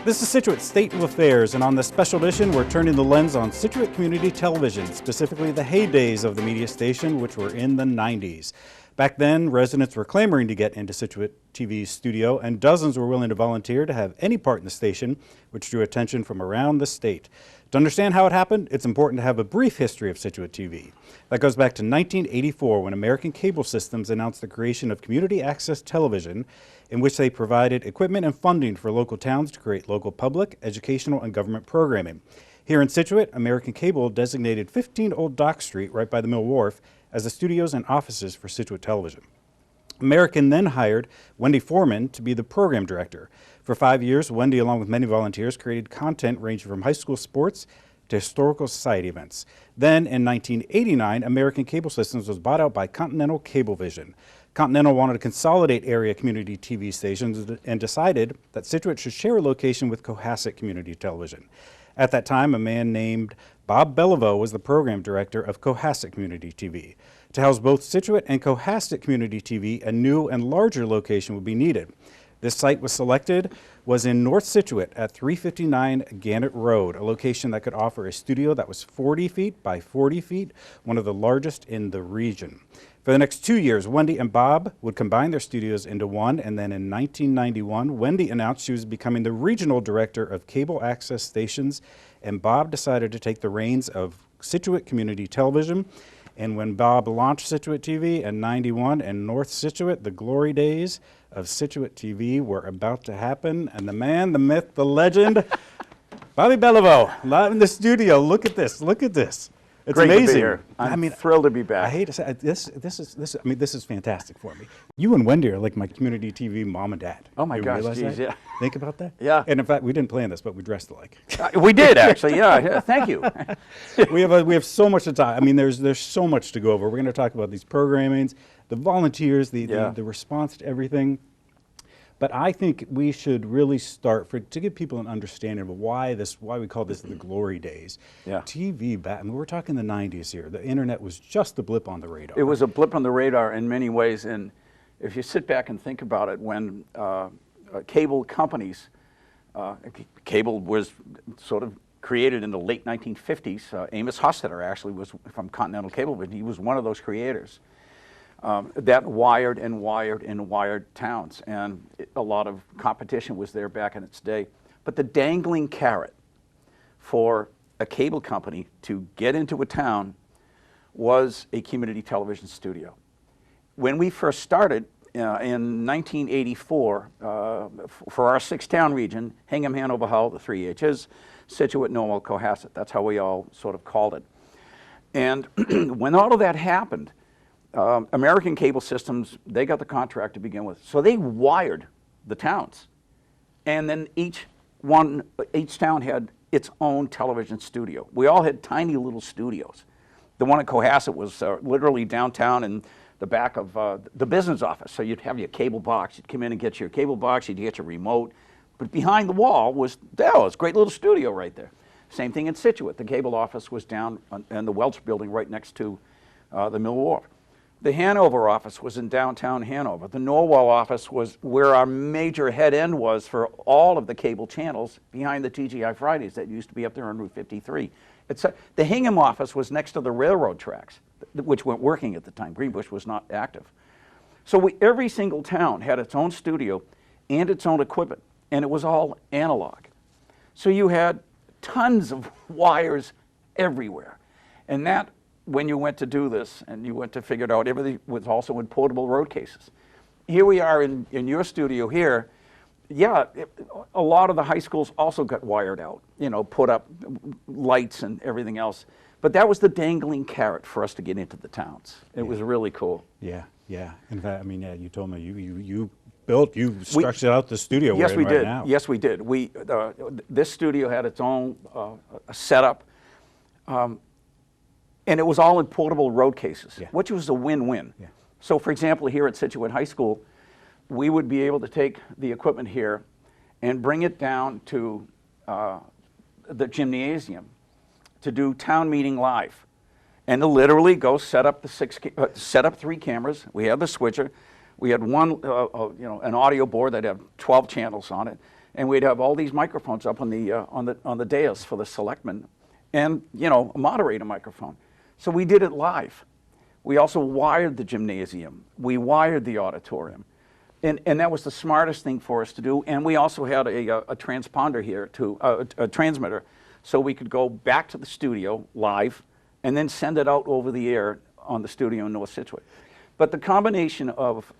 This is Scituate State of Affairs, and on this special edition, we're turning the lens on Scituate Community Television, specifically the heydays of the media station, which were in the 90s. Back then, residents were clamoring to get into Scituate TV's studio, and dozens were willing to volunteer to have any part in the station, which drew attention from around the state. To understand how it happened, it's important to have a brief history of Scituate TV. That goes back to 1984, when American Cable Systems announced the creation of Community Access Television, in which they provided equipment and funding for local towns to create local public, educational, and government programming. Here in Scituate, American Cable designated 15 Old Dock Street, right by the Mill Wharf, as the studios and offices for Scituate Television. American then hired Wendy Foreman to be the program director. For 5 years, Wendy, along with many volunteers, created content ranging from high school sports to historical society events. Then, in 1989, American Cable Systems was bought out by Continental Cablevision. Continental wanted to consolidate area community TV stations and decided that Scituate should share a location with Cohasset Community Television. At that time, a man named Bob Belliveau was the program director of Cohasset Community TV. To house both Scituate and Cohasset Community TV, a new and larger location would be needed. This site was in North Scituate at 359 Gannett Road, a location that could offer a studio that was 40 feet by 40 feet, one of the largest in the region. For the next 2 years, Wendy and Bob would combine their studios into one, and then in 1991, Wendy announced she was becoming the regional director of cable access stations, and Bob decided to take the reins of Scituate Community Television. And when Bob launched Scituate TV in '91 in North Scituate, the glory days of Scituate TV were about to happen, and the man, the myth, the legend, Bobby Belliveau, live in the studio. Look at this, look at this. It's Great amazing. To be here. I'm thrilled to be back. I hate to say this is fantastic for me. You and Wendy are like my community TV mom and dad. Oh my gosh, geez, yeah. Think about that? Yeah. And in fact, we didn't plan this, but we dressed alike. We did actually, yeah. Thank you. we have so much to talk. I mean, there's so much to go over. We're going to talk about these programmings, the volunteers, the response to everything. But I think we should really start to give people an understanding of why we call this the glory days. Yeah. TV back, I mean, we're talking the 90s here. The internet was just a blip on the radar. It was a blip on the radar in many ways, and if you sit back and think about it, when cable companies, cable was sort of created in the late 1950s. Amos Hosstetter actually was from Continental Cablevision. He was one of those creators. That wired and wired and wired towns, and a lot of competition was there back in its day. But the dangling carrot for a cable company to get into a town was a community television studio. When we first started in 1984, for our 6-town region, Hingham, Hanover, Hull, the 3 H's, Scituate, Norwell, Cohasset, that's how we all sort of called it. And when all of that happened, American Cable Systems, they got the contract to begin with. So they wired the towns. And then each town had its own television studio. We all had tiny little studios. The one at Cohasset was literally downtown in the back of the business office. So you'd have your cable box. You'd come in and get your cable box. You'd get your remote. But behind the wall was a great little studio right there. Same thing in Scituate. The cable office was down in the Welch building right next to the Mill Wharf. The Hanover office was in downtown Hanover. The Norwell office was where our major head end was for all of the cable channels behind the TGI Fridays that used to be up there on Route 53. The Hingham office was next to the railroad tracks, which weren't working at the time. Greenbush was not active. So every single town had its own studio and its own equipment, and it was all analog. So you had tons of wires everywhere. And that, when you went to do this and you went to figure it out, everything was also in portable road cases. Here we are in your studio here. Yeah, a lot of the high schools also got wired out, put up lights and everything else. But that was the dangling carrot for us to get into the towns. It was really cool. Yeah. In fact, I mean, you told me you structured out the studio we're in right now. Yes, we did. This studio had its own setup. And it was all in portable road cases, which was a win-win. Yeah. So, for example, here at Scituate High School, we would be able to take the equipment here and bring it down to the gymnasium to do town meeting live, and to literally go set up 3 cameras. We had the switcher. We had one, an audio board that had 12 channels on it, and we'd have all these microphones up on the dais for the selectmen, and a moderator microphone. So we did it live. We also wired the gymnasium. We wired the auditorium. And that was the smartest thing for us to do. And we also had a transponder here, a transmitter, so we could go back to the studio live and then send it out over the air on the studio in North Scituate. But the combination of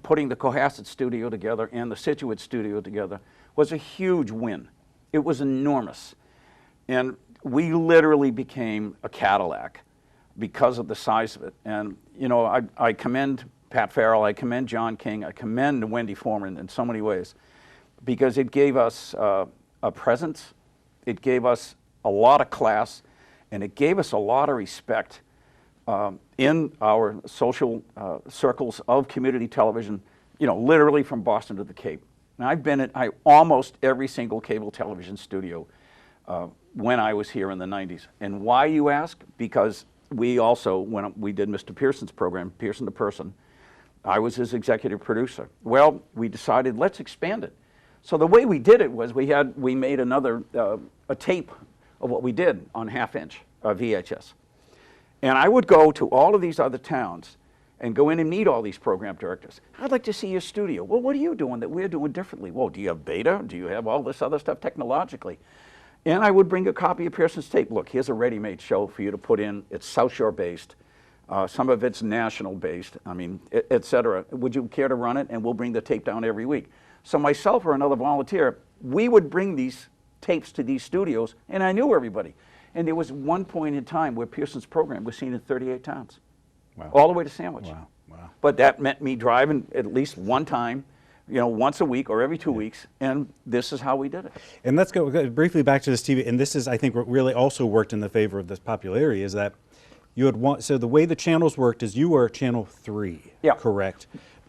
putting the Cohasset studio together and the Scituate studio together was a huge win. It was enormous. And we literally became a Cadillac because of the size of it. And I commend Pat Farrell, I commend John King, I commend Wendy Foreman in so many ways, because it gave us a presence, it gave us a lot of class, and it gave us a lot of respect in our social circles of community television, literally from Boston to the Cape. And I've been at almost every single cable television studio when I was here in the 90s. And why, you ask? Because we also, when we did Mr. Pearson's program, Pearson to Person, I was his executive producer. Well, we decided, let's expand it. So the way we did it was we made another a tape of what we did on half-inch VHS. And I would go to all of these other towns and go in and meet all these program directors. I'd like to see your studio. Well, what are you doing that we're doing differently? Well, do you have beta? Do you have all this other stuff technologically? And I would bring a copy of Pearson's tape. Look, here's a ready-made show for you to put in. It's South Shore based. Some of it's national based, et cetera. Would you care to run it? And we'll bring the tape down every week. So myself or another volunteer, we would bring these tapes to these studios, and I knew everybody. And there was one point in time where Pearson's program was seen in 38 towns, wow, all the way to Sandwich. Wow, wow. But that meant me driving at least one time, once a week or every 2 weeks, and this is how we did it. And let's go briefly back to this TV, and this is, I think, what really also worked in the favor of this popularity is that you had so the way the channels worked is you were channel 3, yeah, correct?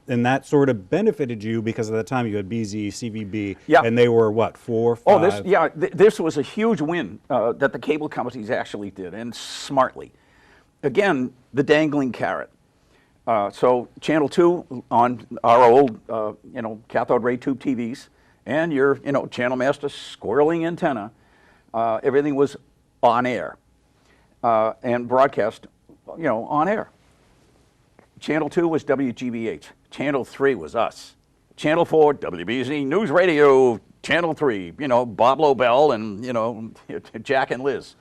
And that sort of benefited you because at the time you had BZ, CVB, yeah, and they were what, 4, 5? Oh, this was a huge win that the cable companies actually did, and smartly. Again, the dangling carrot. So Channel 2 on our old, cathode ray tube TVs, and your, Channel Master squirreling antenna, everything was on air and broadcast, on air. Channel 2 was WGBH. Channel 3 was us. Channel 4, WBZ News Radio. Channel 3, Bob Belliveau and, Jack and Liz.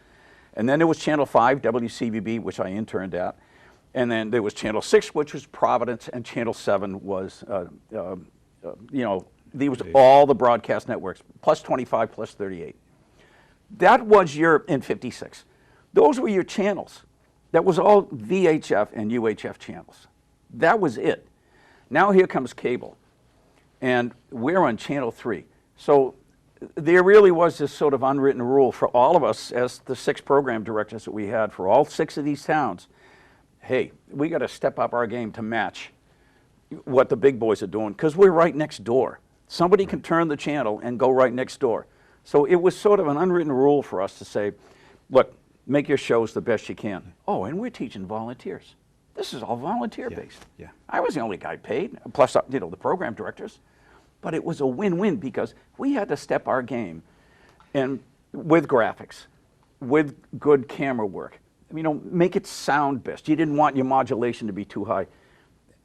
And then there was Channel 5, WCVB, which I interned at. And then there was Channel 6, which was Providence, and Channel 7 was, these was all the broadcast networks, plus 25, plus 38. That was in 56. Those were your channels. That was all VHF and UHF channels. That was it. Now here comes cable, and we're on Channel 3. So there really was this sort of unwritten rule for all of us as the 6 program directors that we had for all 6 of these towns. Hey, we got to step up our game to match what the big boys are doing, because we're right next door. Somebody can turn the channel and go right next door. So it was sort of an unwritten rule for us to say, look, make your shows the best you can. Oh, and we're teaching volunteers. This is all volunteer-based. Yeah. I was the only guy paid, plus the program directors. But it was a win-win because we had to step our game, and with graphics, with good camera work. Make it sound best. You didn't want your modulation to be too high.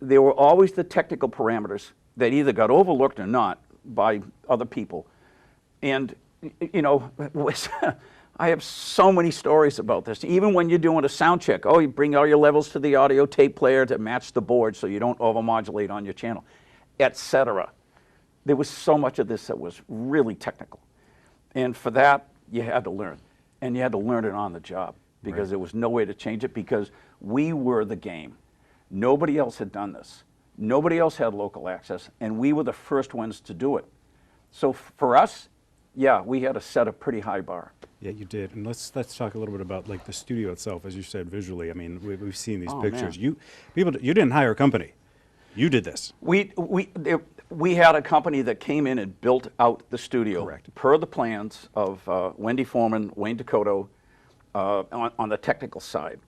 There were always the technical parameters that either got overlooked or not by other people. And, I have so many stories about this. Even when you're doing a sound check, you bring all your levels to the audio tape player to match the board so you don't overmodulate on your channel, etc. There was so much of this that was really technical. And for that, you had to learn. And you had to learn it on the job because there was no way to change it because we were the game. Nobody else had done this. Nobody else had local access, and we were the first ones to do it. So for us, yeah, we had to set a pretty high bar. Yeah, you did. And let's talk a little bit about the studio itself, as you said, visually. I mean, we've seen these pictures. Man. You didn't hire a company. You did this. We had a company that came in and built out the studio. Correct. Per the plans of Wendy Foreman, Wayne Dakota, on the technical side.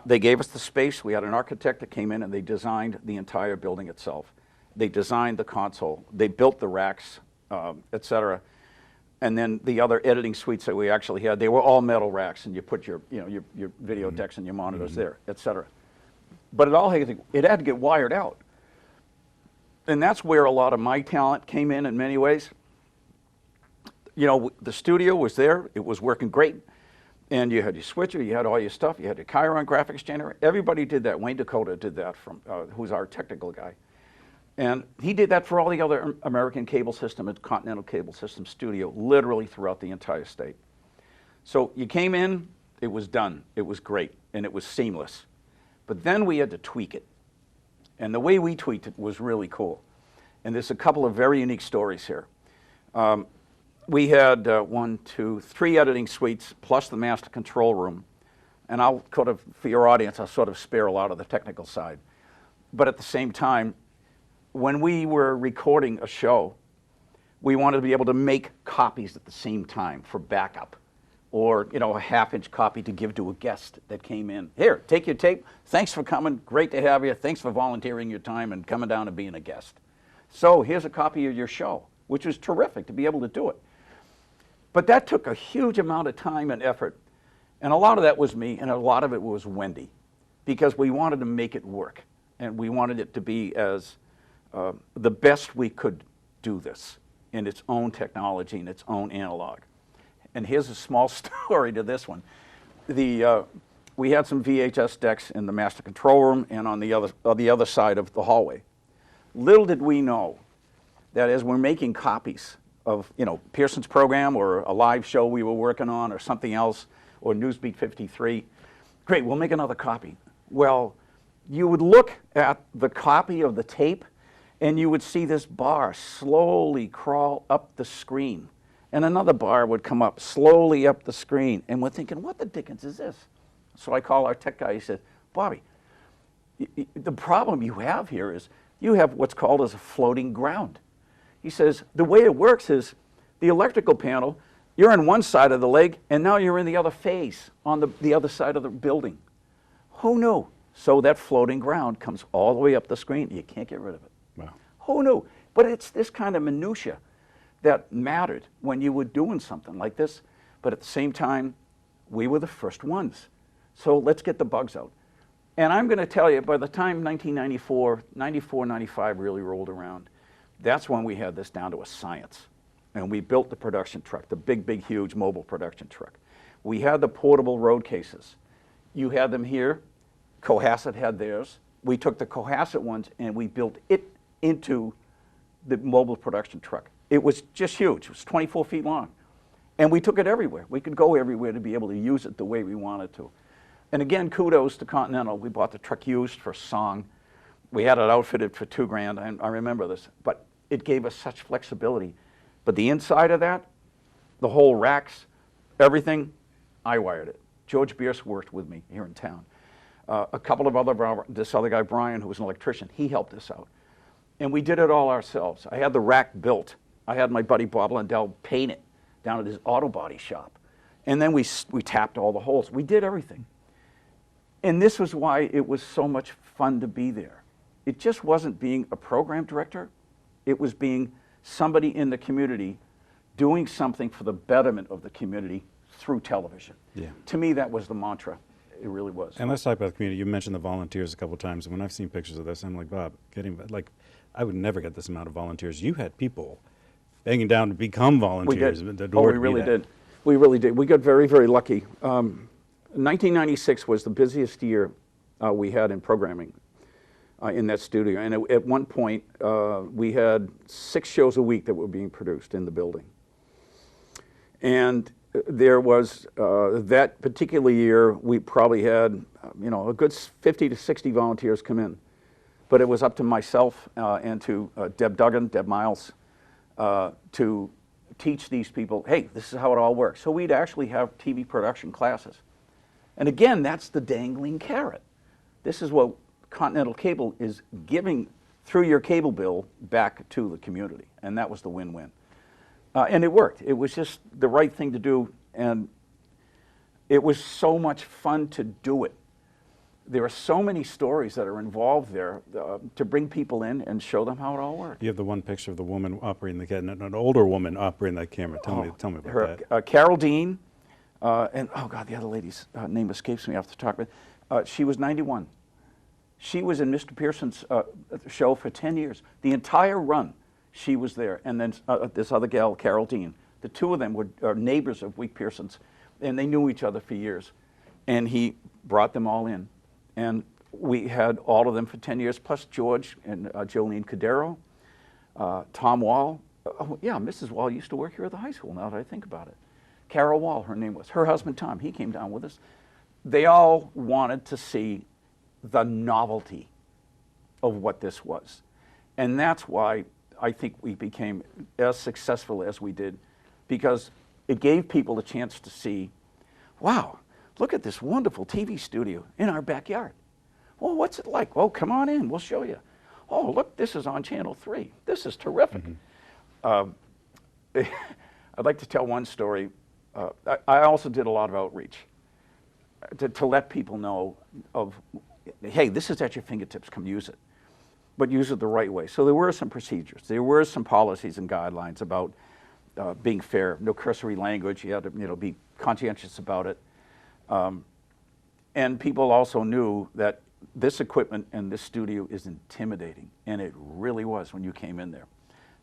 They gave us the space. We had an architect that came in and they designed the entire building itself. They designed the console. They built the racks. et cetera. And then the other editing suites that we actually had, they were all metal racks, and you put your, your video decks and your monitors there, et cetera. But it had to get wired out. And that's where a lot of my talent came in many ways. The studio was there, it was working great, and you had your switcher, you had all your stuff, you had your Chiron graphics generator. Everybody did that. Wayne Dakota did that, who's our technical guy. And he did that for all the other American Cable System and Continental Cable System studio, literally throughout the entire state. So you came in, it was done, it was great, and it was seamless. But then we had to tweak it. And the way we tweaked it was really cool. And there's a couple of very unique stories here. We had 3 editing suites plus the master control room. And for your audience, I'll sort of spare a lot of the technical side. But at the same time, when we were recording a show, we wanted to be able to make copies at the same time for backup, or a 1/2-inch copy to give to a guest that came in. Here, take your tape. Thanks for coming. Great to have you. Thanks for volunteering your time and coming down and being a guest. So here's a copy of your show, which was terrific to be able to do it. But that took a huge amount of time and effort, and a lot of that was me, and a lot of it was Wendy, because we wanted to make it work, and we wanted it to be as the best we could do this in its own technology and its own analog. And here's a small story to this one. We had some VHS decks in the master control room and on the other side of the hallway. Little did we know that as we're making copies of Pearson's program or a live show we were working on or something else, or Newsbeat 53, great, we'll make another copy. Well, you would look at the copy of the tape and you would see this bar slowly crawl up the screen. And another bar would come up slowly up the screen. And we're thinking, what the dickens is this? So I call our tech guy, he said, Bobby, the problem you have here is you have what's called as a floating ground. He says, the way it works is the electrical panel, you're on one side of the leg, and now you're in the other phase on the other side of the building. Who knew? So that floating ground comes all the way up the screen. You can't get rid of it. Wow. Who knew? But it's this kind of minutia that mattered when you were doing something like this. But at the same time, we were the first ones. So let's get the bugs out. And I'm going to tell you, by the time 1994, 95 really rolled around, that's when we had this down to a science. And we built the production truck, the big, huge mobile production truck. We had the portable road cases. You had them here. Cohasset had theirs. We took the Cohasset ones and we built it into the mobile production truck. It was just huge. It was 24 feet long. And we took it everywhere. We could go everywhere to be able to use it the way we wanted to. And again, kudos to Continental. We bought the truck used for song. We had it outfitted for $2,000. I remember this. But it gave us such flexibility. But the inside of that, the whole racks, everything, I wired it. George Bierce worked with me here in town. A couple of this other guy, Brian, who was an electrician, he helped us out. And we did it all ourselves. I had the rack built. I had my buddy Bob Belliveau paint it down at his auto body shop. And then we tapped all the holes. We did everything. And this was why it was so much fun to be there. It just wasn't being a program director. It was being somebody in the community doing something for the betterment of the community through television. Yeah. To me, that was the mantra. It really was. And let's talk about the community. You mentioned the volunteers a couple of times. And when I've seen pictures of this, I'm like, Bob, I would never get this amount of volunteers. You had people banging down to become volunteers. We did. We really did. We really did. We got very, very lucky. 1996 was the busiest year we had in programming in that studio. And at one point, we had 6 shows a week that were being produced in the building. And there was, that particular year, we probably had, a good 50 to 60 volunteers come in. But it was up to myself and to Deb Miles to teach these people, hey, this is how it all works. So we'd actually have TV production classes. And again, that's the dangling carrot. This is what Continental Cable is giving through your cable bill back to the community. And that was the win-win. And it worked. It was just the right thing to do. And it was so much fun to do it. there are so many stories that are involved there to bring people in and show them how it all works. You have the one picture of the woman operating the camera, an older woman operating that camera. Tell me about that. Carol Dean, and oh God, the other lady's name escapes me off the top of it. She was 91. She was in Mr. Pearson's show for 10 years. The entire run, she was there. And then this other gal, Carol Dean. The two of them were neighbors of Wick Pearson's, and they knew each other for years. And he brought them all in. And we had all of them for 10 years, plus George and Jolene Cadero, Tom Wall. Oh, yeah, Mrs. Wall used to work here at the high school, now that I think about it. Carol Wall, her name was. Her husband, Tom, he came down with us. They all wanted to see the novelty of what this was. And that's why I think we became as successful as we did, because it gave people a chance to see, wow, look at this wonderful TV studio in our backyard. Well, what's it like? Well, come on in, we'll show you. Oh, look, this is on Channel 3. This is terrific. I'd like to tell one story. I also did a lot of outreach to let people know of, hey, this is at your fingertips, come use it. But use it the right way. So there were some procedures. There were some policies and guidelines about being fair, no cursory language. You had to be conscientious about it. And people also knew that this equipment and this studio is intimidating, and it really was when you came in there.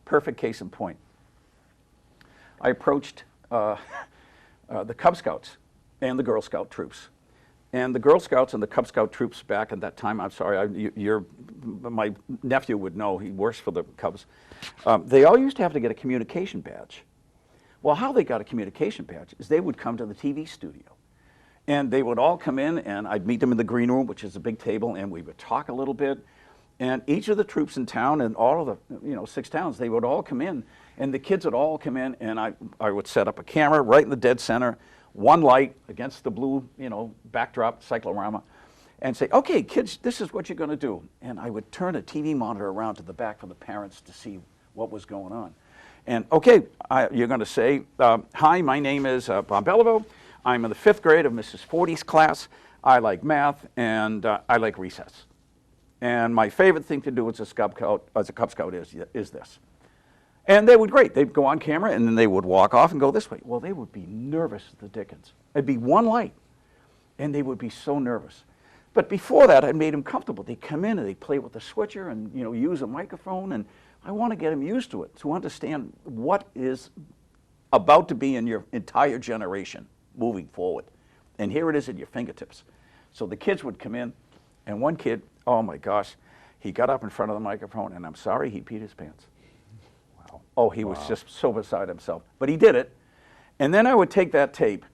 Perfect case in point. I approached the Cub Scouts and the Girl Scout troops. And the Girl Scouts and the Cub Scout troops back at that time, I'm sorry, my nephew would know, he works for the Cubs. They all used to have to get a communication badge. Well, how they got a communication badge is they would come to the TV studio. And they would all come in, and I'd meet them in the green room, which is a big table, and we would talk a little bit. And each of the troops in town, and all of the 6 towns, they would all come in, and the kids would all come in, and I would set up a camera right in the dead center, one light against the blue, backdrop, cyclorama, and say, okay, kids, this is what you're going to do. And I would turn a TV monitor around to the back for the parents to see what was going on. And okay, you're going to say, hi, my name is Bob Belliveau. I'm in the 5th grade of Mrs. Forty's class. I like math, and I like recess. And my favorite thing to do as a Cub Scout is this. And they would, great, they'd go on camera, and then they would walk off and go this way. Well, they would be nervous as the dickens. It'd be one light, and they would be so nervous. But before that, I made them comfortable. They'd come in, and they'd play with the switcher and use a microphone, and I want to get them used to it, to understand what is about to be in your entire generation moving forward. And here it is at your fingertips. So the kids would come in, and one kid, oh my gosh, he got up in front of the microphone, and I'm sorry, he peed his pants. Wow. Oh, he was just so beside himself. But he did it. And then I would take that tape,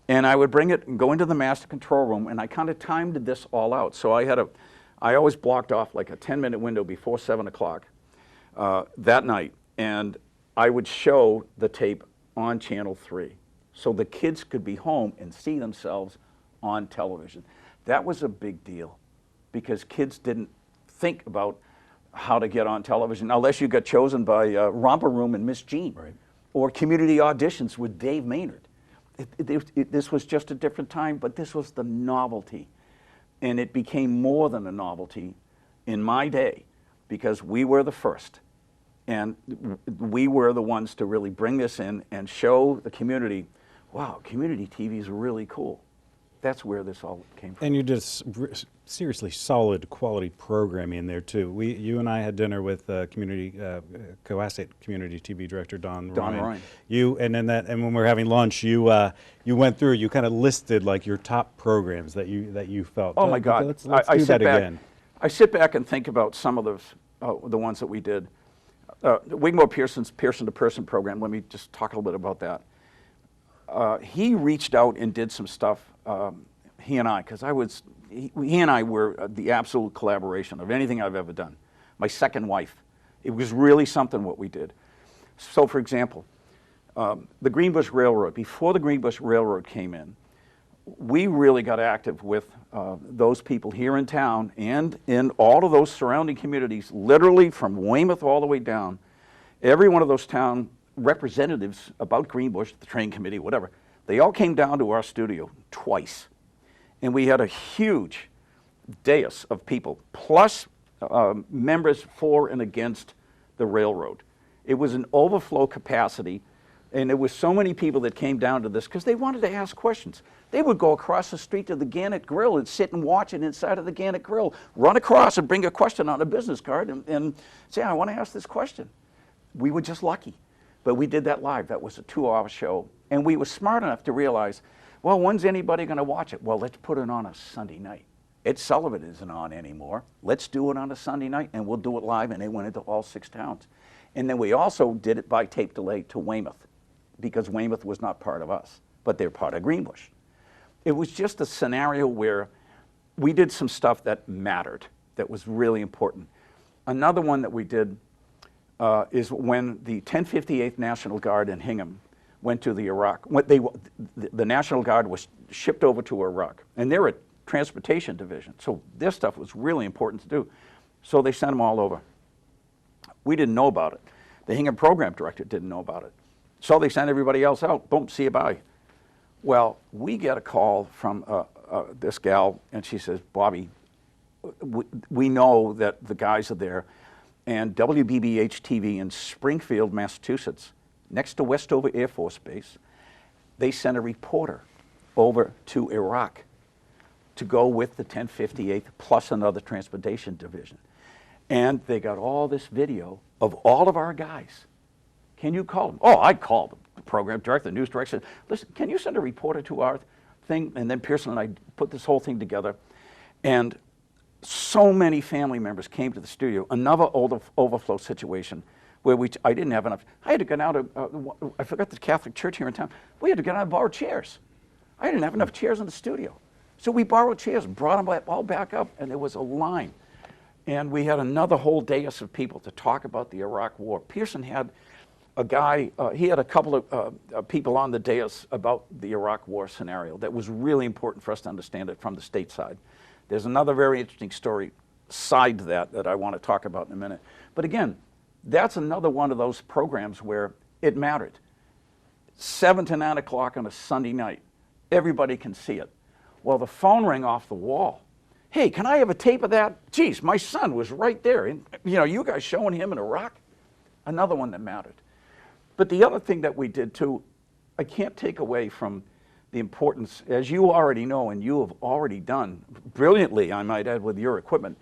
and I would bring it and go into the master control room, and I kind of timed this all out. So I always blocked off like a 10-minute window before 7 o'clock that night, and I would show the tape on Channel 3. So the kids could be home and see themselves on television. That was a big deal because kids didn't think about how to get on television unless you got chosen by Romper Room and Miss Jean, right, or community auditions with Dave Maynard. This was just a different time, but this was the novelty. And it became more than a novelty in my day because we were the first. And we were the ones to really bring this in and show the community, wow, community TV is really cool. That's where this all came from. And you did seriously solid quality programming in there too. You and I had dinner with Cohasset Community TV Director Don Ryan. And when we were having lunch, you went through. You kind of listed like your top programs that you felt. Oh my God! Let's do that again. I sit back and think about some of those, the ones that we did. Wigmore Pearson's Pearson to Person program. Let me just talk a little bit about that. He reached out and did some stuff. He and I, because he and I were the absolute collaboration of anything I've ever done. My second wife. It was really something what we did. So, for example, the Greenbush Railroad. Before the Greenbush Railroad came in, we really got active with those people here in town and in all of those surrounding communities, literally from Weymouth all the way down. Every one of those town representatives about Greenbush, the train committee, whatever, they all came down to our studio twice. And we had a huge dais of people, plus members for and against the railroad. It was an overflow capacity, and there were so many people that came down to this because they wanted to ask questions. They would go across the street to the Gannett Grill and sit and watch it inside of the Gannett Grill, run across and bring a question on a business card and say, I want to ask this question. We were just lucky. But we did that live. That was a 2-hour show. And we were smart enough to realize, well, when's anybody going to watch it? Well, let's put it on a Sunday night. Ed Sullivan isn't on anymore. Let's do it on a Sunday night, and we'll do it live. And they went into all 6 towns. And then we also did it by tape delay to Weymouth, because Weymouth was not part of us, but they're part of Greenbush. It was just a scenario where we did some stuff that mattered, that was really important. Another one that we did is when the 1058th National Guard in Hingham went to the Iraq. The National Guard was shipped over to Iraq, and they're a transportation division, so this stuff was really important to do. So they sent them all over. We didn't know about it. The Hingham program director didn't know about it. So they sent everybody else out. Boom, see you, bye. Well, we get a call from this gal, and she says, Bobby, we know that the guys are there, and WBBH-TV in Springfield, Massachusetts, next to Westover Air Force Base, they sent a reporter over to Iraq to go with the 1058th plus another transportation division. And they got all this video of all of our guys. Can you call them? Oh, I called them. The program director, the news director said, listen, can you send a reporter to our thing? And then Pearson and I put this whole thing together. And so many family members came to the studio. Another overflow situation where I didn't have enough. I had to get out of, I forgot the Catholic church here in town. We had to get out and borrow chairs. I didn't have enough chairs in the studio. So we borrowed chairs and brought them all back up, and there was a line. And we had another whole dais of people to talk about the Iraq War. Pearson had a guy, he had a couple of people on the dais about the Iraq War scenario that was really important for us to understand it from the state side. There's another very interesting story side to that I want to talk about in a minute. But again, that's another one of those programs where it mattered. 7 to 9 o'clock on a Sunday night, everybody can see it. Well, the phone rang off the wall. Hey, can I have a tape of that? Geez, my son was right there. And, you know, you guys showing him in Iraq? Another one that mattered. But the other thing that we did too, I can't take away from the importance, as you already know and you have already done, brilliantly I might add with your equipment,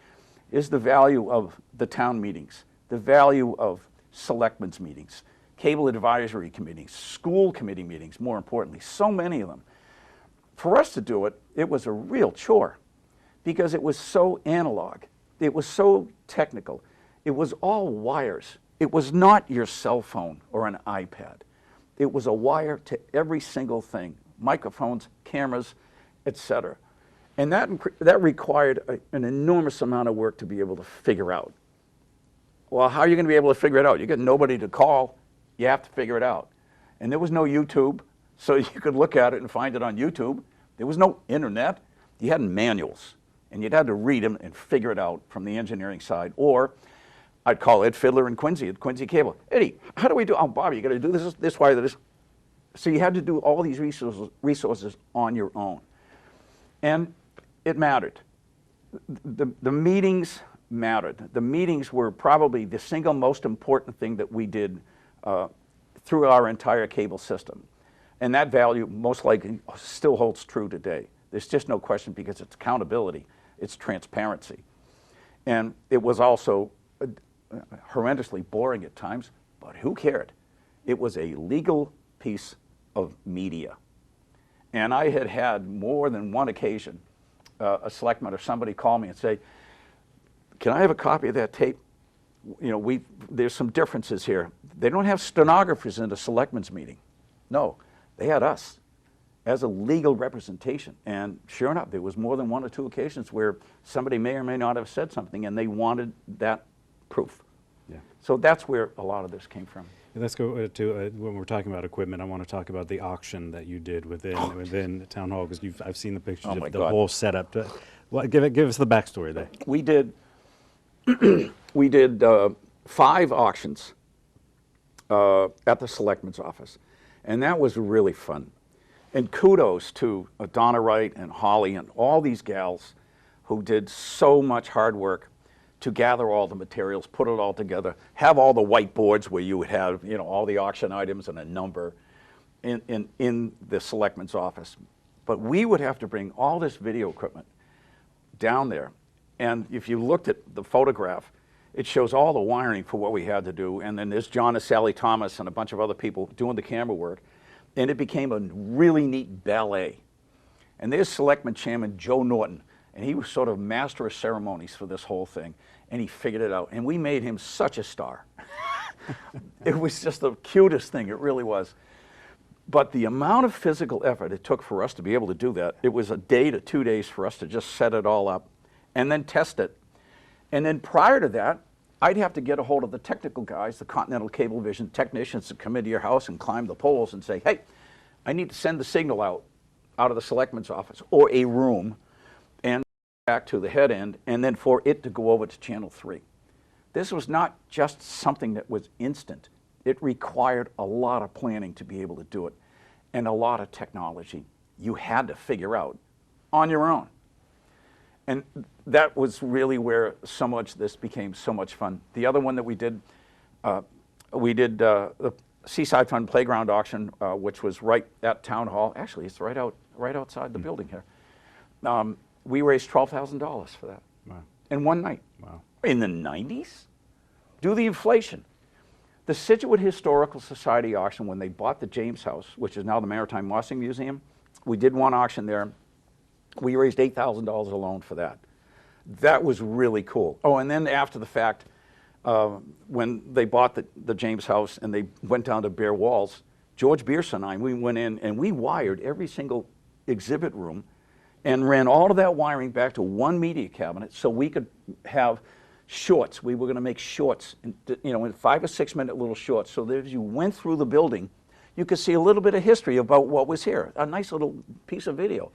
is the value of the town meetings, the value of selectmen's meetings, cable advisory committees, school committee meetings, more importantly, so many of them. For us to do it, it was a real chore because it was so analog. It was so technical. It was all wires. It was not your cell phone or an iPad. It was a wire to every single thing, microphones, cameras, etc. And that required an enormous amount of work to be able to figure out. Well, how are you going to be able to figure it out? You got nobody to call. You have to figure it out. And there was no YouTube, so you could look at it and find it on YouTube. There was no internet. You had manuals, and you'd had to read them and figure it out from the engineering side. Or I'd call Ed Fiddler and Quincy at Quincy Cable. Eddie, how do we do? Oh, Bobby, you got to do this way, this. So you had to do all these resources on your own, and it mattered. The meetings mattered. The meetings were probably the single most important thing that we did through our entire cable system. And that value most likely still holds true today. There's just no question because it's accountability, it's transparency. And it was also horrendously boring at times, but who cared? It was a legal piece of media. And I had had more than one occasion a selectman or somebody call me and say, can I have a copy of that tape? You know, there's some differences here. They don't have stenographers in a selectmen's meeting. No, they had us as a legal representation. And sure enough, there was more than 1 or 2 occasions where somebody may or may not have said something and they wanted that proof. Yeah. So that's where a lot of this came from. Let's go to, when we're talking about equipment, I want to talk about the auction that you did within the town hall, because I've seen the pictures of the whole setup. Well, give us the backstory there. We did, we did 5 auctions at the selectman's office, and that was really fun. And kudos to Donna Wright and Holly and all these gals who did so much hard work to gather all the materials, put it all together, have all the whiteboards where you would have, you know, all the auction items and a number in the selectman's office. But we would have to bring all this video equipment down there. And if you looked at the photograph, it shows all the wiring for what we had to do. And then there's John and Sally Thomas and a bunch of other people doing the camera work. And it became a really neat ballet. And there's Selectman Chairman Joe Norton. And he was sort of master of ceremonies for this whole thing. And he figured it out. And we made him such a star. It was just the cutest thing. It really was. But the amount of physical effort it took for us to be able to do that, it was a day to 2 days for us to just set it all up and then test it. And then prior to that, I'd have to get a hold of the technical guys, the Continental Cablevision technicians, to come into your house and climb the poles and say, hey, I need to send the signal out of the selectman's office or a room and back to the head end, and then for it to go over to channel 3. This was not just something that was instant. It required a lot of planning to be able to do it and a lot of technology you had to figure out on your own. And that was really where so much this became so much fun. The other one that we did the Seaside Fund Playground Auction, which was right at Town Hall. Actually, it's right outside the building here. We raised $12,000 for that. Wow. In one night. Wow. In the 90s? Do the inflation. The Scituate Historical Society auction, when they bought the James House, which is now the Maritime Mossing Museum, we did one auction there. We raised $8,000 alone for that. That was really cool. Oh, and then after the fact, when they bought the James House and they went down to bare walls, George Bierce and I, we went in and we wired every single exhibit room and ran all of that wiring back to one media cabinet so we could have shorts. We were going to make shorts, in 5 or 6 minute little shorts, so that as you went through the building, you could see a little bit of history about what was here, a nice little piece of video.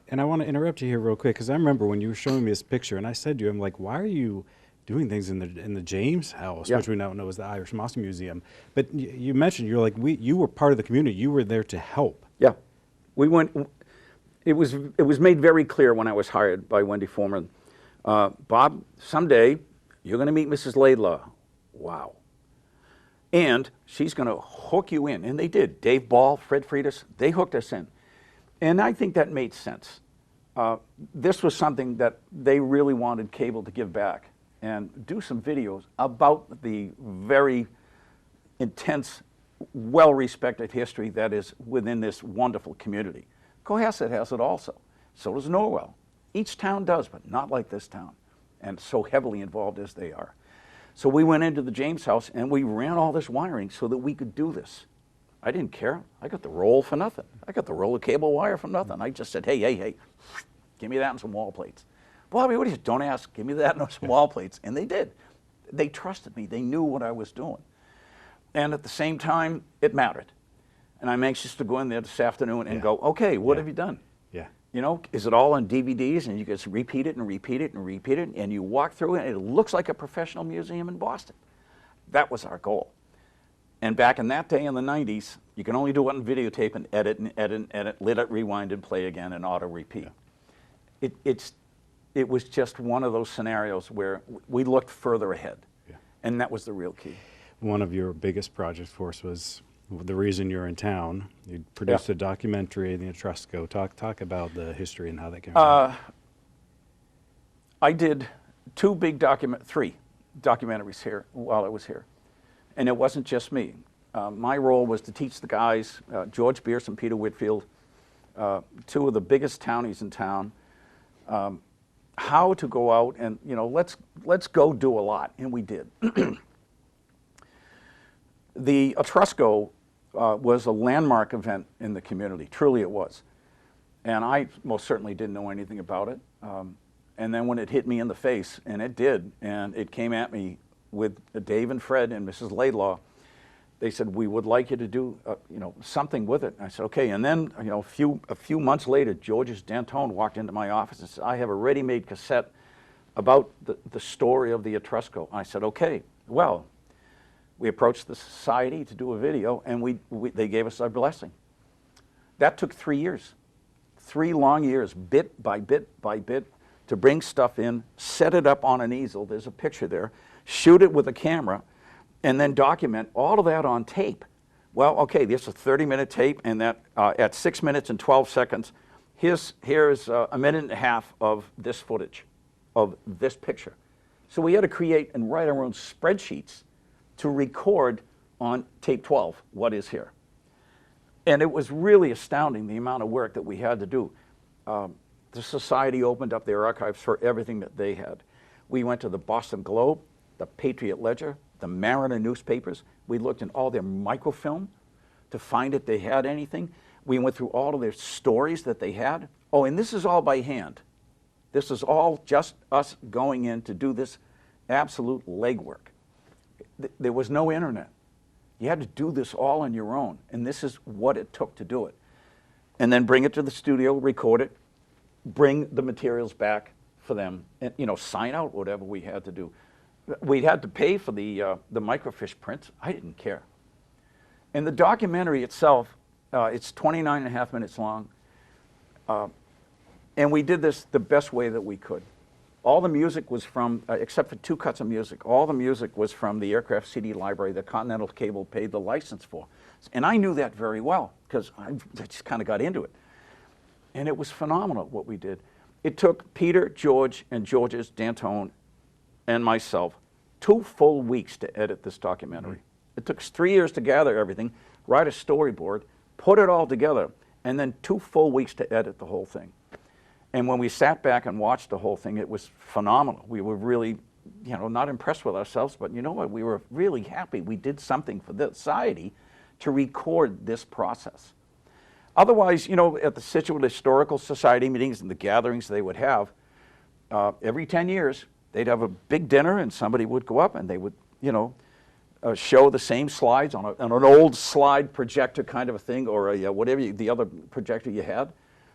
And I want to interrupt you here real quick, because I remember when you were showing me this picture, and I said to you, I'm like, why are you doing things in the James House, Yeah. which we now know is the Irish Mossing Museum? But you mentioned, you're like, you were part of the community. You were there to help. Yeah, we went. It was made very clear when I was hired by Wendy Foreman. Bob, someday you're going to meet Mrs. Laidlaw. Wow. And she's going to hook you in. And they did. Dave Ball, Fred Freitas, they hooked us in. And I think that made sense. This was something that they really wanted cable to give back and do some videos about the very intense, well-respected history that is within this wonderful community. Cohasset has it also. So does Norwell. Each town does, but not like this town, and so heavily involved as they are. So we went into the James House and we ran all this wiring so that we could do this. I didn't care. I got the roll for nothing. I got the roll of cable wire for nothing. I just said, hey, give me that and some wall plates. Bobby, what do you, don't ask, give me that and some wall plates. And they did. They trusted me. They knew what I was doing. And at the same time, it mattered. And I'm anxious to go in there this afternoon and go, okay, what have you done? Yeah. You know, is it all on DVDs and you just repeat it and repeat it and repeat it and you walk through it and it looks like a professional museum in Boston? That was our goal. And back in that day in the 90s, you can only do it on videotape and edit and edit and edit, let it rewind and play again and auto repeat. Yeah. It was just one of those scenarios where we looked further ahead. Yeah. And that was the real key. One of your biggest projects for us was the reason you're in town. You produced a documentary, the Etrusco. Talk about the history and how that came about. I did three documentaries here while I was here. And it wasn't just me. My role was to teach the guys, George Bierce and Peter Whitfield, two of the biggest townies in town, how to go out and, let's go do a lot. And we did. The Etrusco was a landmark event in the community. Truly it was. And I most certainly didn't know anything about it. And then when it hit me in the face, and it did, and it came at me with Dave and Fred and Mrs. Laidlaw, they said, we would like you to do something with it. And I said, okay. And then a few months later, Georges Dantone walked into my office and said, I have a ready-made cassette about the story of the Etrusco. I said, okay, well, we approached the society to do a video, and they gave us our blessing. That took 3 years, 3 long years, bit by bit by bit, to bring stuff in, set it up on an easel, there's a picture there, shoot it with a camera, and then document all of that on tape. Well, okay, this is a 30-minute tape, and that at 6 minutes and 12 seconds, here's a minute and a half of this footage, of this picture. So we had to create and write our own spreadsheets to record on tape 12 what is here. And it was really astounding the amount of work that we had to do. The Society opened up their archives for everything that they had. We went to the Boston Globe, the Patriot Ledger, the Mariner newspapers. We looked in all their microfilm to find if they had anything. We went through all of their stories that they had. Oh, and this is all by hand. This is all just us going in to do this absolute legwork. There was no internet. You had to do this all on your own, and this is what it took to do it. And then bring it to the studio, record it, bring the materials back for them, and sign out whatever we had to do. We had to pay for the microfiche prints. I didn't care. And the documentary itself, it's 29.5 minutes long, and we did this the best way that we could. All the music was from, except for 2 cuts of music, all the music was from the aircraft CD library that Continental Cable paid the license for. And I knew that very well, because I just kind of got into it. And it was phenomenal what we did. It took Peter, George, and George's D'Antone and myself 2 full weeks to edit this documentary. It took us 3 years to gather everything, write a storyboard, put it all together, and then 2 full weeks to edit the whole thing. And when we sat back and watched the whole thing, it was phenomenal. We were really, not impressed with ourselves, but you know what? We were really happy we did something for the society to record this process. Otherwise, at the Scituate Historical Society meetings and the gatherings they would have, every 10 years, they'd have a big dinner and somebody would go up and they would, show the same slides on an old slide projector kind of a thing, or whatever the other projector you had,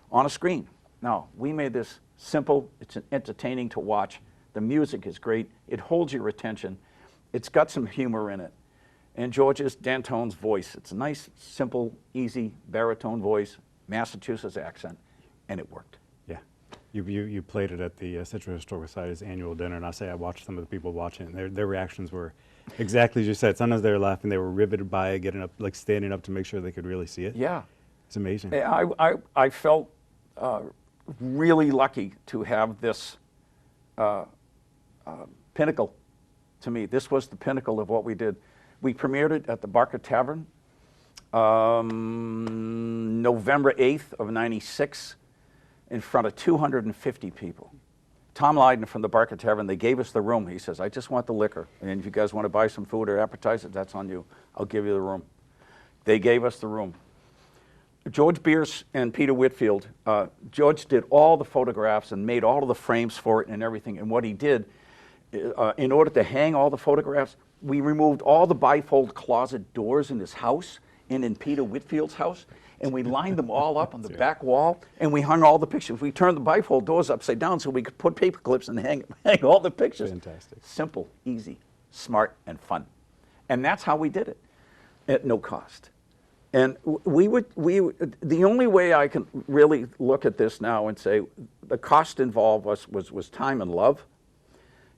on a screen. Now, we made this simple, it's entertaining to watch, the music is great, it holds your attention, it's got some humor in it. And George's D'Antone's voice, it's a nice, simple, easy baritone voice, Massachusetts accent, and it worked. Yeah, you played it at the Scituate Historical Society's annual dinner, and I watched some of the people watching it, and their reactions were exactly as you said. Sometimes they were laughing, they were riveted by it, getting up, like standing up to make sure they could really see it. Yeah. It's amazing. I felt really lucky to have this pinnacle to me. This was the pinnacle of what we did. We premiered it at the Barker Tavern November 8th of '96 in front of 250 people. Tom Lydon from the Barker Tavern, they gave us the room. He says, I just want the liquor, and if you guys want to buy some food or appetizers, that's on you. I'll give you the room. They gave us the room. George Bierce and Peter Whitfield, George did all the photographs and made all of the frames for it and everything. And what he did, in order to hang all the photographs, we removed all the bifold closet doors in his house and in Peter Whitfield's house, and we lined them all up on the back wall, and we hung all the pictures. We turned the bifold doors upside down so we could put paper clips and hang all the pictures. Fantastic. Simple, easy, smart, and fun. And that's how we did it, at no cost. And the only way I can really look at this now and say the cost involved was time and love.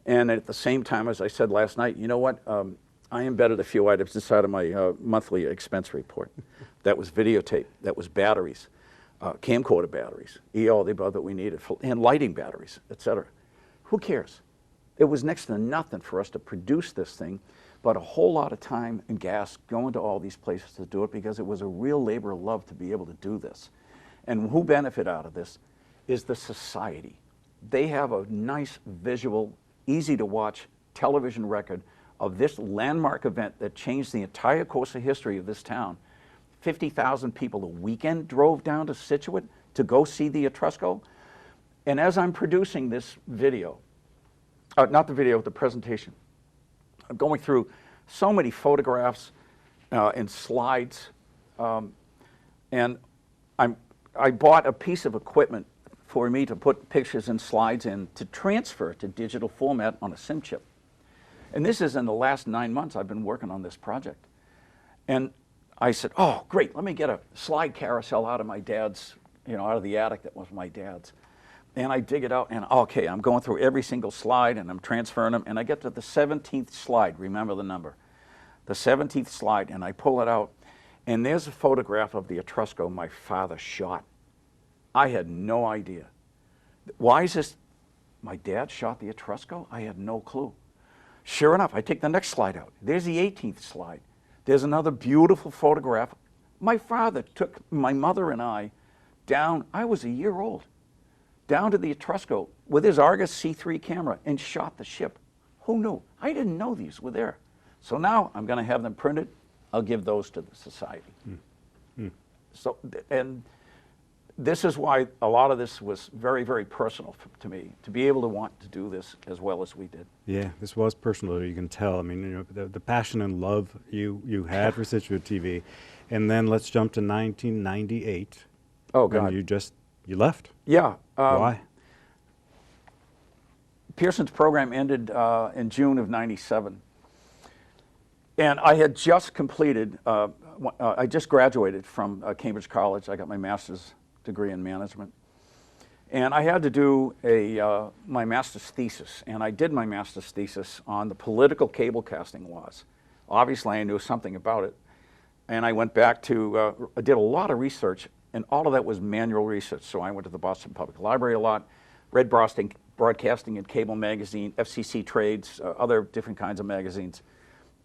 And at the same time, as I said last night, you know what? I embedded a few items inside of my monthly expense report. That was videotape, that was batteries, camcorder batteries, all the above that we needed, and lighting batteries, etc. Who cares? It was next to nothing for us to produce this thing, but a whole lot of time and gas going to all these places to do it, because it was a real labor of love to be able to do this. And who benefit out of this is the society. They have a nice visual, easy to watch television record of this landmark event that changed the entire course of history of this town. 50,000 people a weekend drove down to Scituate to go see the Etrusco. And as I'm producing this video, not the video, the presentation, I'm going through so many photographs and slides, and I bought a piece of equipment for me to put pictures and slides in to transfer to digital format on a SIM chip. And this is in the last 9 months I've been working on this project. And I said, oh, great, let me get a slide carousel out of my dad's, out of the attic that was my dad's. and I dig it out, and okay, I'm going through every single slide, and I'm transferring them, and I get to the 17th slide, remember the number, the 17th slide, and I pull it out, and there's a photograph of the Etrusco my father shot. I had no idea. Why is this? My dad shot the Etrusco? I had no clue. Sure enough, I take the next slide out. There's the 18th slide. There's another beautiful photograph. My father took my mother and I down, I was a year old, down to the Etrusco with his Argus C3 camera and shot the ship. Who knew? I didn't know these were there. So now I'm going to have them printed. I'll give those to the society. So, and this is why a lot of this was very, very personal to me, to be able to want to do this as well as we did. Yeah, this was personal, you can tell. I mean, you know, the passion and love you had for Scituate TV. And then let's jump to 1998. Oh, God. And you left. Yeah. Why? Pearson's program ended in June of '97. And I had just completed, I just graduated from Cambridge College. I got my master's degree in management. And I had to do my master's thesis. And I did my master's thesis on the political cablecasting laws. Obviously, I knew something about it. And I went back to, I did a lot of research, and all of that was manual research. So I went to the Boston Public Library a lot, read Broadcasting and Cable Magazine, FCC Trades, other different kinds of magazines,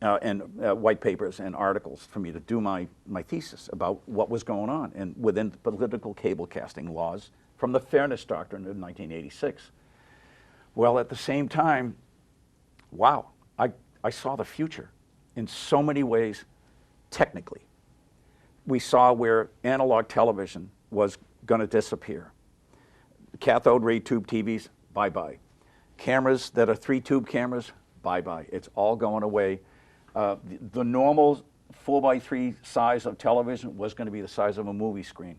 and white papers and articles for me to do my thesis about what was going on and within the political cablecasting laws from the Fairness Doctrine of 1986. Well, at the same time, wow, I saw the future in so many ways. Technically, we saw where analog television was going to disappear. Cathode ray tube TVs, bye-bye. Cameras that are 3-tube cameras, bye-bye. It's all going away. The normal 4x3 size of television was going to be the size of a movie screen.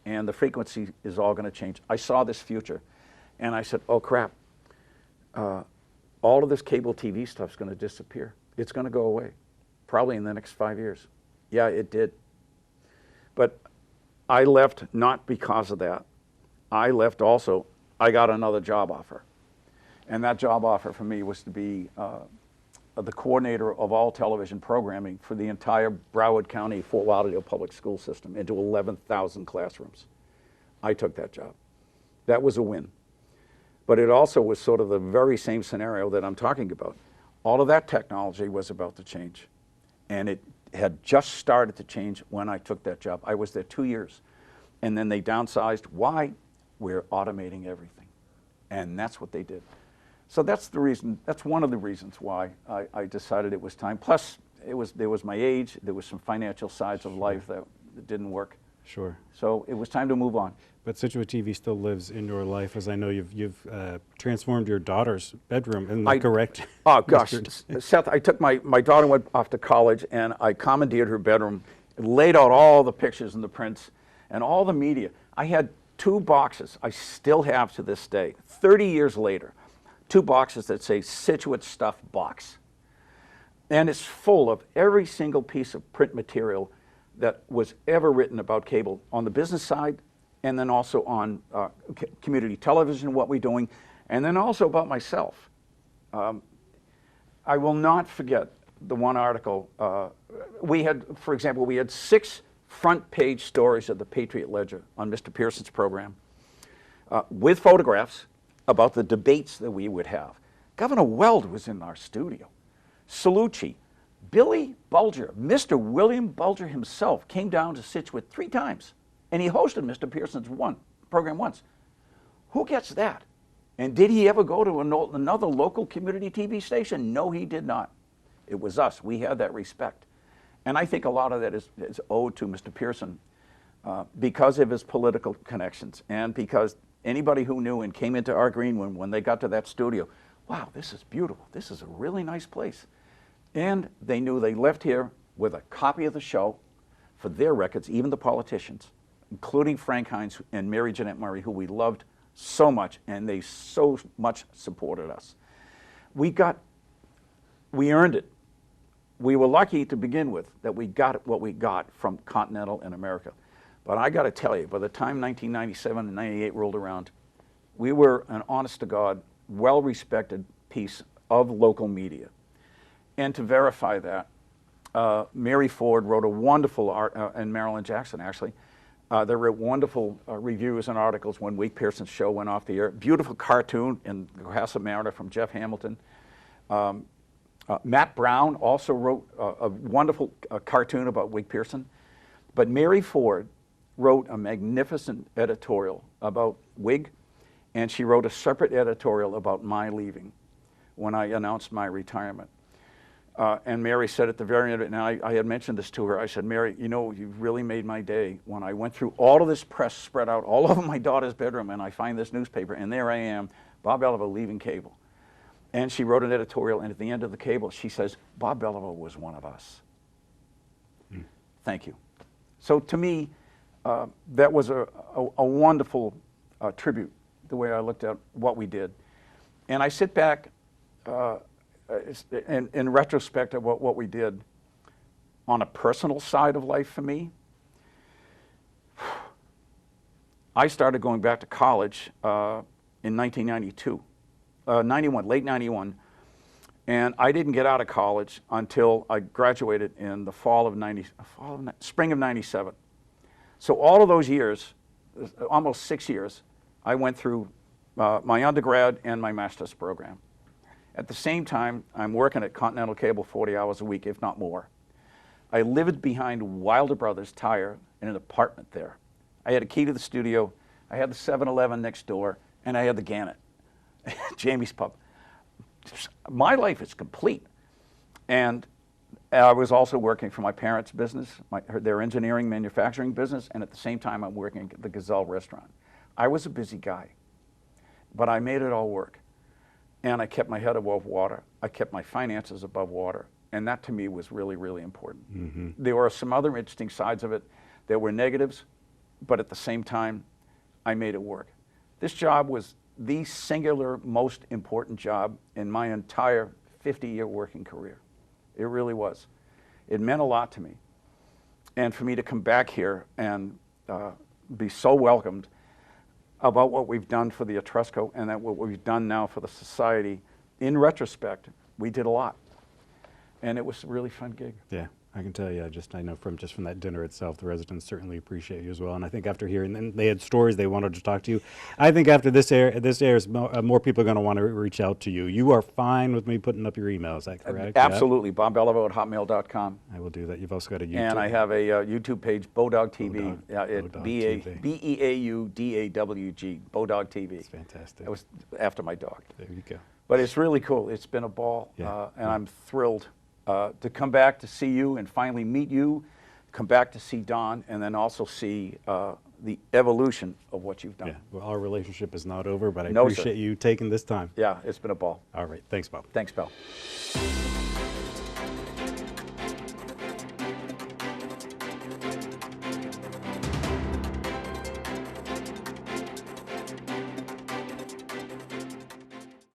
And the frequency is all going to change. I saw this future, and I said, oh, crap. All of this cable TV stuff is going to disappear. It's going to go away. Probably in the next 5 years. Yeah, it did. But I left not because of that. I left also, I got another job offer. And that job offer for me was to be the coordinator of all television programming for the entire Broward County, Fort Lauderdale public school system into 11,000 classrooms. I took that job. That was a win. But it also was sort of the very same scenario that I'm talking about. All of that technology was about to change. And it had just started to change when I took that job. I was there 2 years. And then they downsized. Why? We're automating everything. And that's what they did. So that's the reason, that's one of the reasons why I decided it was time. Plus, there was my age, there was some financial sides of life that didn't work. Sure. So it was time to move on. But Scituate TV still lives in your life, as I know you've transformed your daughter's bedroom, isn't that correct? Oh, gosh. Seth, I took my daughter went off to college, and I commandeered her bedroom, laid out all the pictures and the prints and all the media. I had 2 boxes I still have to this day, 30 years later, 2 boxes that say Scituate Stuff Box. And it's full of every single piece of print material that was ever written about cable on the business side, and then also on community television, what we're doing, and then also about myself. I will not forget the one article. We had, for example, we had 6 front page stories of the Patriot Ledger on Mr. Pearson's program with photographs about the debates that we would have. Governor Weld was in our studio. Salucci, Billy Bulger, Mr. William Bulger himself came down to Scituate 3 times. And he hosted Mr. Pearson's program once. Who gets that? And did he ever go to another local community TV station? No, he did not. It was us. We had that respect. And I think a lot of that is owed to Mr. Pearson because of his political connections and because anybody who knew and came into our green room when they got to that studio, wow, this is beautiful. This is a really nice place. And they knew they left here with a copy of the show for their records, even the politicians, including Frank Hines and Mary Jeanette Murray, who we loved so much, and they so much supported us. We earned it. We were lucky to begin with that we got what we got from Continental and America. But I got to tell you, by the time 1997 and 98 rolled around, We were an honest-to-God, well-respected piece of local media. And to verify that, Mary Ford wrote a wonderful and Marilyn Jackson, actually, they wrote wonderful reviews and articles when Wake Pearson's show went off the air. Beautiful cartoon in the Cohasset Mariner from Jeff Hamilton. Matt Brown also wrote a wonderful cartoon about Wake Pearson. But Mary Ford wrote a magnificent editorial about WIG, and she wrote a separate editorial about my leaving when I announced my retirement. And Mary said at the very end, and I had mentioned this to her, I said, Mary, you know, you've really made my day when I went through all of this press spread out all over my daughter's bedroom, and I find this newspaper, and there I am, Bob Belliveau leaving cable. And she wrote an editorial, and at the end of the cable, she says, Bob Belliveau was one of us. Thank you. So to me, that was a wonderful tribute, the way I looked at what we did. And I sit back in retrospect of what we did on a personal side of life for me. I started going back to college in 1992, late 91. And I didn't get out of college until I graduated in the spring of 97. So all of those years, almost 6 years, I went through my undergrad and my master's program. At the same time, I'm working at Continental Cable 40 hours a week, if not more. I lived behind Wilder Brothers Tire in an apartment there. I had a key to the studio, I had the 7-Eleven next door, and I had the Gannett, Jamie's Pub. My life is complete. And I was also working for my parents' business, their engineering manufacturing business, and at the same time I'm working at the Gazelle restaurant. I was a busy guy, but I made it all work. And I kept my head above water. I kept my finances above water. And that to me was really, really important. Mm-hmm. There were some other interesting sides of it. There were negatives, but at the same time, I made it work. This job was the singular most important job in my entire 50-year working career. It really was. It meant a lot to me. And for me to come back here and be so welcomed about what we've done for the Etrusco and that what we've done now for the society, in retrospect, we did a lot. And it was a really fun gig. Yeah, I can tell you, I know from that dinner itself, the residents certainly appreciate you as well. And I think after hearing, and they had stories they wanted to talk to you. I think after this airs, more people are going to want to reach out to you. You are fine with me putting up your email, is that correct? Absolutely, yeah? BobBelliveau@hotmail.com. I will do that. You've also got a YouTube. And I have a YouTube page, Bodog TV. B-E-A-U-D-A-W-G, Bodog TV. It's fantastic. It was after my dog. There you go. But it's really cool. It's been a ball, yeah. And I'm thrilled to come back to see you and finally meet you, come back to see Don, and then also see the evolution of what you've done. Yeah, well, our relationship is not over, but I No, appreciate you taking this time. Yeah, it's been a ball. All right, thanks, Bob. Thanks, Bill.